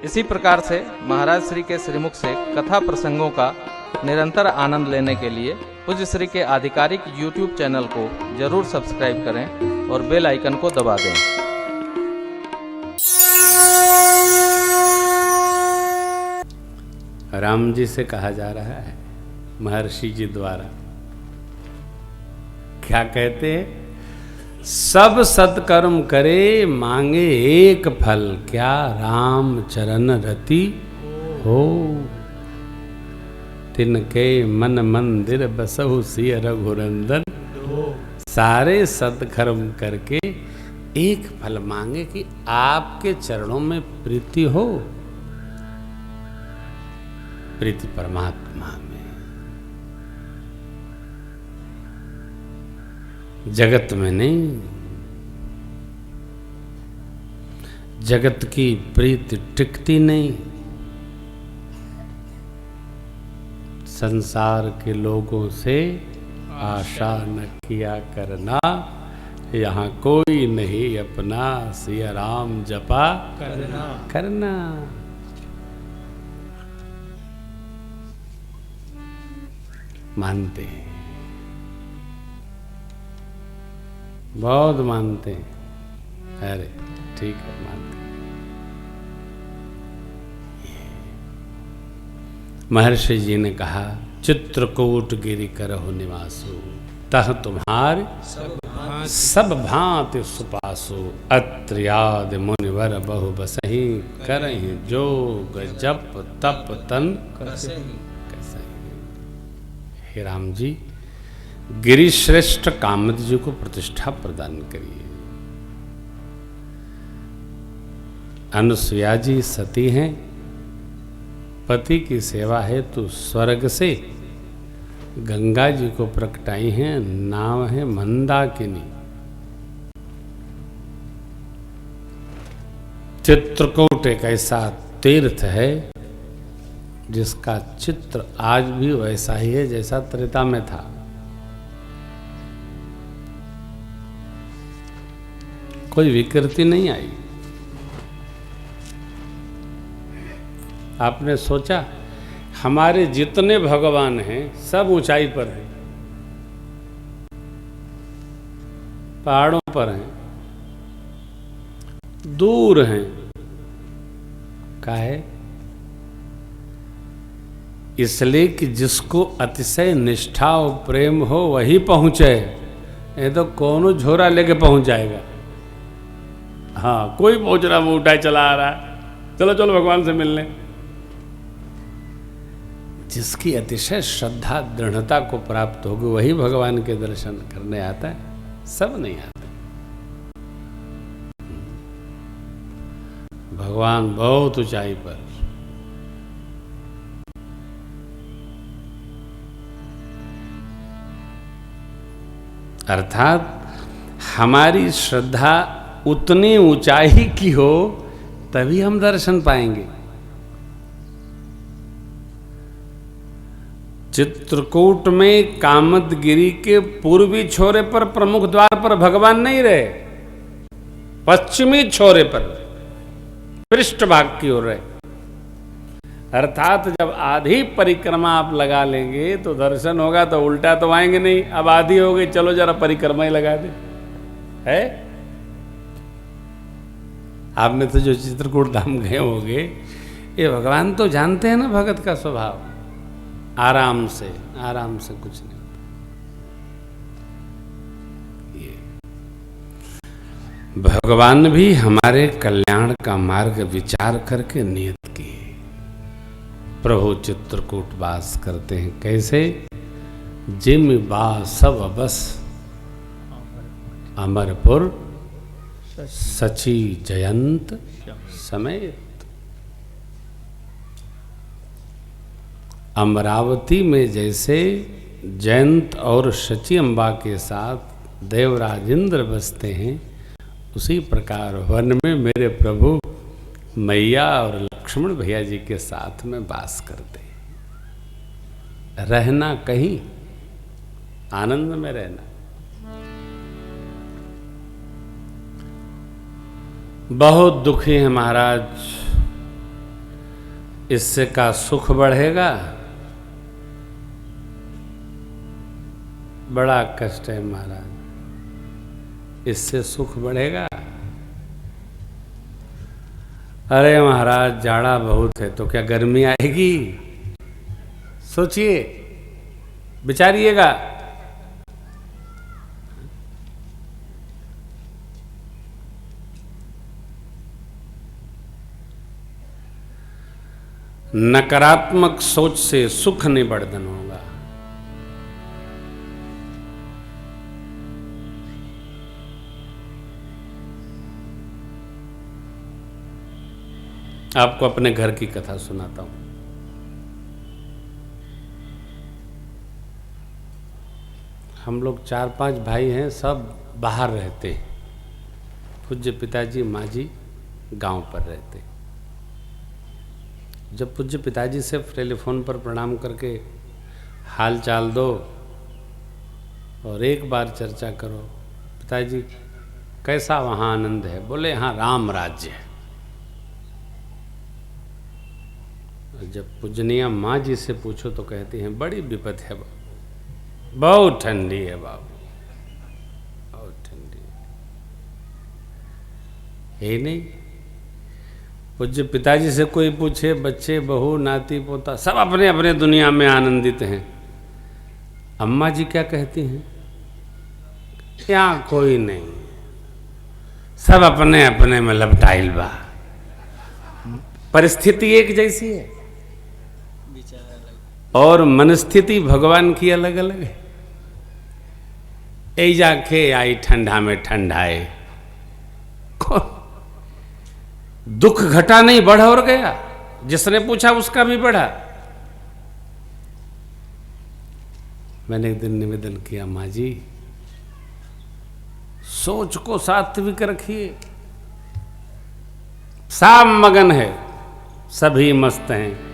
इसी प्रकार से महाराज श्री के श्रीमुख से कथा प्रसंगों का निरंतर आनंद लेने के लिए पूज्य श्री के आधिकारिक YouTube चैनल को जरूर सब्सक्राइब करें और बेल आइकन को दबा दें। राम जी से कहा जा रहा है महर्षि जी द्वारा, क्या कहते हैं? सब सत्कर्म करे मांगे एक फल, क्या राम चरण रति हो। तिनके मन मंदिर बसहु सिय रघुरंदन। सारे सत्कर्म करके एक फल मांगे कि आपके चरणों में प्रीति हो, प्रीति परमात्मा में। जगत में नहीं, जगत की प्रीति टिकती नहीं। संसार के लोगों से आशा न किया करना, यहाँ कोई नहीं अपना, सिया राम जपा करना। मानते हैं, बहुत मानते हैं। अरे ठीक है, मानते हैं। महर्षि जी ने कहा, चित्रकूट गिरि करहु निवासो, तह तुम्हार सब भांति सुपासो। अत्रियाद मुनिवर बहु बसहि, करहि जोग जप तप तन कसहि। हे राम जी, गिरिश्रेष्ठ कामद जी को प्रतिष्ठा प्रदान करिए। अनुसुया जी सती हैं, पति की सेवा है तो स्वर्ग से गंगा जी को प्रकटाई हैं। नाम है मंदाकिनी। चित्रकूट एक ऐसा तीर्थ है जिसका चित्र आज भी वैसा ही है जैसा त्रेता में था। कोई विकृति नहीं आई। आपने सोचा, हमारे जितने भगवान हैं सब ऊंचाई पर हैं, पहाड़ों पर हैं, दूर हैं। काहे? इसलिए कि जिसको अतिशय निष्ठा और प्रेम हो वही पहुंचे। ये तो कौनो झोरा लेके पहुंच जाएगा। हाँ, कोई पहुंच रहा, वो उठाए चला आ रहा है, चलो चलो भगवान से मिलने। जिसकी अतिशय श्रद्धा दृढ़ता को प्राप्त होगी वही भगवान के दर्शन करने आता है। सब नहीं आते। भगवान बहुत ऊंचाई पर। अर्थात हमारी श्रद्धा उतनी ऊंचाई की हो तभी हम दर्शन पाएंगे। चित्रकूट में कामदगिरी के पूर्वी छोरे पर प्रमुख द्वार पर भगवान नहीं रहे, पश्चिमी छोरे पर पृष्ठ भाग की ओर रहे। अर्थात जब आधी परिक्रमा आप लगा लेंगे तो दर्शन होगा, तो उल्टा तो आएंगे नहीं। अब आधी हो गई, चलो जरा परिक्रमा ही लगा दे। है आपने तो जो चित्रकूट धाम गए होंगे, ये भगवान तो जानते हैं ना भगत का स्वभाव। आराम से कुछ नहीं होता। ये भगवान भी हमारे कल्याण का मार्ग विचार करके नियत किए। प्रभु चित्रकूट वास करते हैं। कैसे? जिम सब बस अमरपुर सची जयंत समेत। अमरावती में जैसे जयंत और शची अम्बा के साथ देवराज इंद्र बसते हैं, उसी प्रकार वन में मेरे प्रभु मैया और लक्ष्मण भैया जी के साथ में वास करते हैं। रहना कहीं, आनंद में रहना। बहुत दुखी है महाराज, इससे का सुख बढ़ेगा? बड़ा कष्ट है महाराज, इससे सुख बढ़ेगा? अरे महाराज जाड़ा बहुत है तो क्या गर्मी आएगी? सोचिए, विचारिएगा। नकारात्मक सोच से सुख निवर्धन होगा। आपको अपने घर की कथा सुनाता हूं। हम लोग 4-5 भाई हैं, सब बाहर रहते हैं। पूज्य पिताजी माँ जी गांव पर रहते। जब पूज्य पिताजी से टेलीफोन पर प्रणाम करके हाल चाल दो और एक बार चर्चा करो, पिताजी कैसा वहाँ आनंद है? बोले यहाँ राम राज्य है। जब पूजनीय माँ जी से पूछो तो कहती हैं बड़ी विपत है बाबू, बहुत ठंडी है बाबू, बहुत ठंडी है। यही नहीं, पूज्य पिताजी से कोई पूछे, बच्चे बहू नाती पोता सब अपने अपने दुनिया में आनंदित हैं। अम्मा जी क्या कहती हैं? यहाँ कोई नहीं, सब अपने अपने में लपटाइल बा। परिस्थिति एक जैसी है और मनस्थिति भगवान की अलग अलग है। ऐजा खे आई ठंडा में ठंडाए, दुख घटा नहीं बढ़ा और गया। जिसने पूछा उसका भी बढ़ा। मैंने एक दिन निवेदन किया, माँ जी सोच को सात्विक रखिए। सब मगन है, सभी मस्त हैं।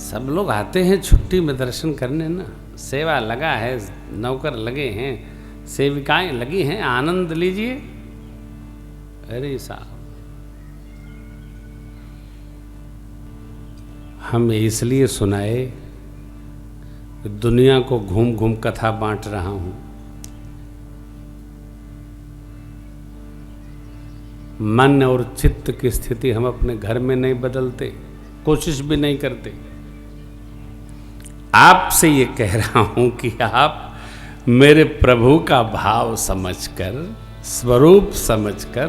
सब लोग आते हैं छुट्टी में दर्शन करने ना, सेवा लगा है, नौकर लगे हैं, सेविकाएं लगी हैं, आनंद लीजिए। अरे साहब, हम इसलिए सुनाए कि दुनिया को घूम घूम कथा बांट रहा हूं। मन और चित्त की स्थिति हम अपने घर में नहीं बदलते, कोशिश भी नहीं करते। आपसे ये कह रहा हूं कि आप मेरे प्रभु का भाव समझकर, स्वरूप समझकर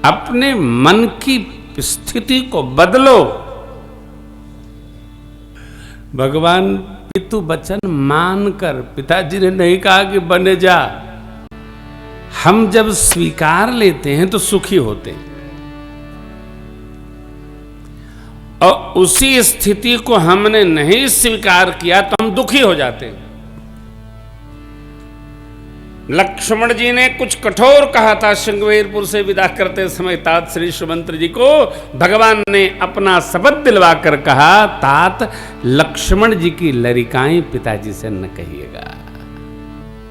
अपने मन की स्थिति को बदलो। भगवान पितु वचन मानकर, पिताजी ने नहीं कहा कि बने जा। हम जब स्वीकार लेते हैं तो सुखी होते हैं, और उसी स्थिति को हमने नहीं स्वीकार किया तो हम दुखी हो जाते हैं। लक्ष्मण जी ने कुछ कठोर कहा था श्रृंगवेरपुर से विदा करते समय तात श्री सुमंत्र जी को। भगवान ने अपना शब्द दिलवा कर कहा, तात लक्ष्मण जी की लरिकाएं पिताजी से न कहिएगा,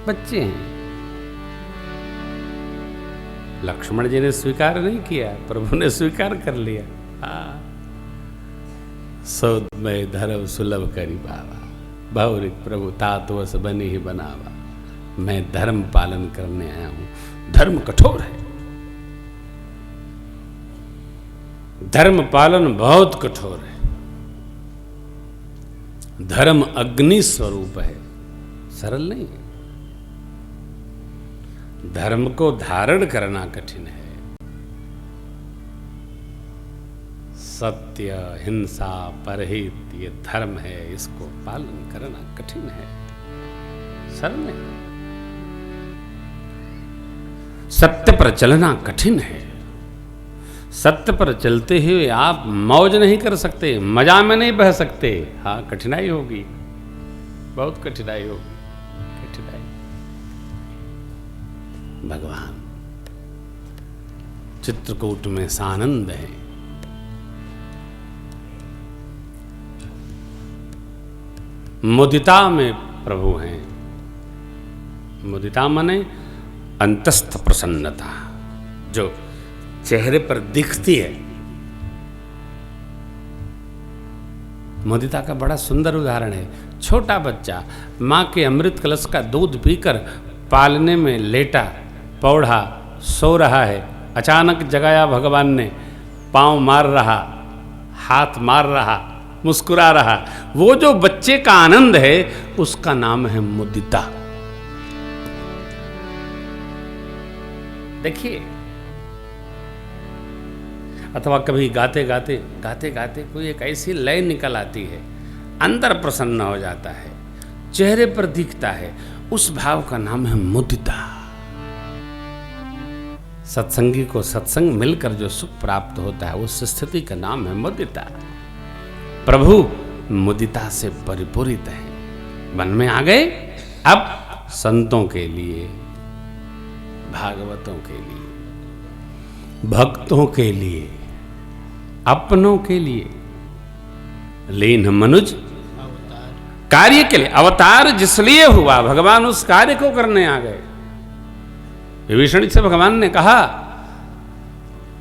बच्चे हैं। लक्ष्मण जी ने स्वीकार नहीं किया, प्रभु ने स्वीकार कर लिया। सौद में धर्म सुलभ करी बाबा, बहुरिक प्रभु तात वस बनी ही बनावा। मैं धर्म पालन करने आया हूं। धर्म कठोर है, धर्म पालन बहुत कठोर है। धर्म अग्नि स्वरूप है, सरल नहीं है। धर्म को धारण करना कठिन है। सत्य, हिंसा, परहित ये धर्म है, इसको पालन करना कठिन है, सरल नहीं। सत्य पर चलना कठिन है। सत्य पर चलते हुए आप मौज नहीं कर सकते, मजा में नहीं बह सकते। हाँ, कठिनाई होगी, बहुत कठिनाई होगी, कठिनाई। भगवान चित्रकूट में सानंद है। मुदिता में प्रभु हैं। मुदिता माने अंतस्थ प्रसन्नता, जो चेहरे पर दिखती है। मुदिता का बड़ा सुंदर उदाहरण है। छोटा बच्चा माँ के अमृत कलश का दूध पीकर पालने में लेटा पौधा सो रहा है, अचानक जगाया भगवान ने, पाँव मार रहा, हाथ मार रहा, मुस्कुरा रहा। वो जो बच्चे का आनंद है उसका नाम है मुदिता। देखिए, अथवा कभी गाते गाते कोई एक ऐसी लय निकल आती है, अंदर प्रसन्न हो जाता है, चेहरे पर दिखता है, उस भाव का नाम है मुदिता। सत्संगी को सत्संग मिलकर जो सुख प्राप्त होता है उस स्थिति का नाम है मुदिता। प्रभु मुदिता से परिपूरित है। मन में आ गए। अब संतों के लिए, भागवतों के लिए, भक्तों के लिए, अपनों के लिए, लीन मनुज कार्य के लिए। अवतार जिसलिए हुआ, भगवान उस कार्य को करने आ गए। विभीषण से भगवान ने कहा,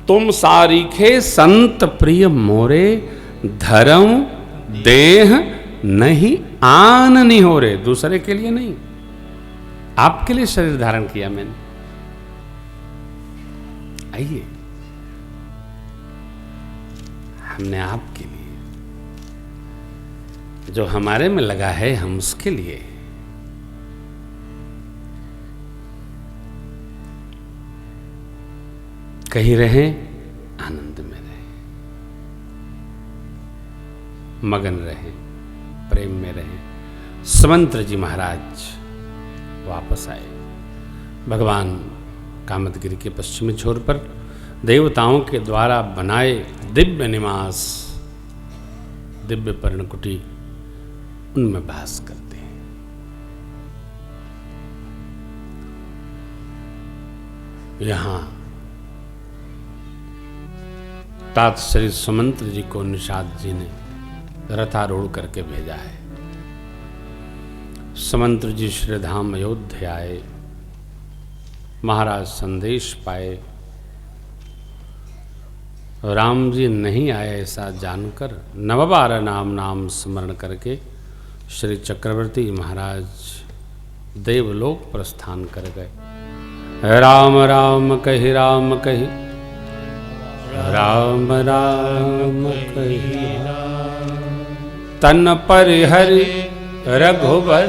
तुम सारीखे संत प्रिय मोरे, धर्म देह नहीं आन नहीं हो रहे। दूसरे के लिए नहीं, आपके लिए शरीर धारण किया मैंने। आइए, हमने आपके लिए, जो हमारे में लगा है हम उसके लिए। कहीं रहें, आनंद में रहें, मगन रहें, प्रेम में रहें। सुमंत्र जी महाराज वापस आए। भगवान कामतगिरी के पश्चिमी छोर पर देवताओं के द्वारा बनाए दिव्य निवास, दिव्य पर्णकुटी, उनमें वास करते हैं। यहां तात श्री सुमंत्र जी को निषाद जी ने रथारूढ़ करके भेजा है। सुमंत्र जी श्रीधाम अयोध्या आए, महाराज संदेश पाए। राम जी नहीं आए ऐसा जानकर 9 नाम स्मरण करके श्री चक्रवर्ती महाराज देवलोक प्रस्थान कर गए। राम राम कहि, राम कहि, राम राम कहि, तन परिहरि रघुबर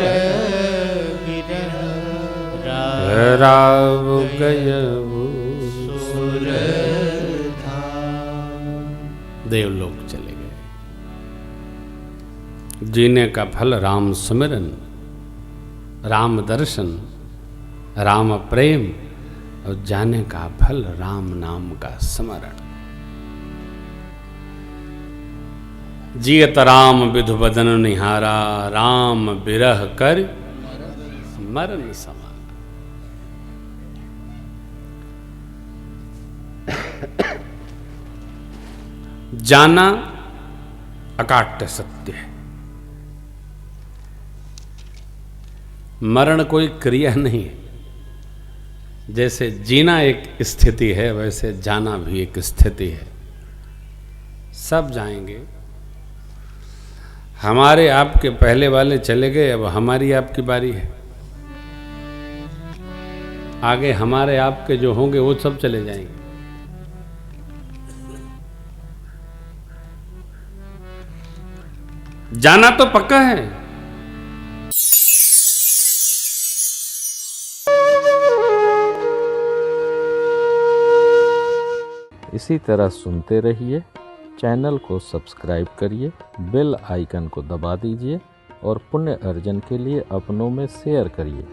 राव गयऊ देवलोक चले गए। जीने का फल राम सुमिरन, राम दर्शन, राम प्रेम, और जाने का फल राम नाम का स्मरण। जियत राम विधु बदन निहारा, राम बिरह कर मरण समा। जाना अकाट्य सत्य है। मरण कोई क्रिया नहीं है। जैसे जीना एक स्थिति है, वैसे जाना भी एक स्थिति है। सब जाएंगे। हमारे आपके पहले वाले चले गए, अब हमारी आपकी बारी है। आगे हमारे आपके जो होंगे वो सब चले जाएंगे। जाना तो पक्का है। इसी तरह सुनते रहिए। चैनल को सब्सक्राइब करिए, बेल आइकन को दबा दीजिए और पुण्य अर्जन के लिए अपनों में शेयर करिए।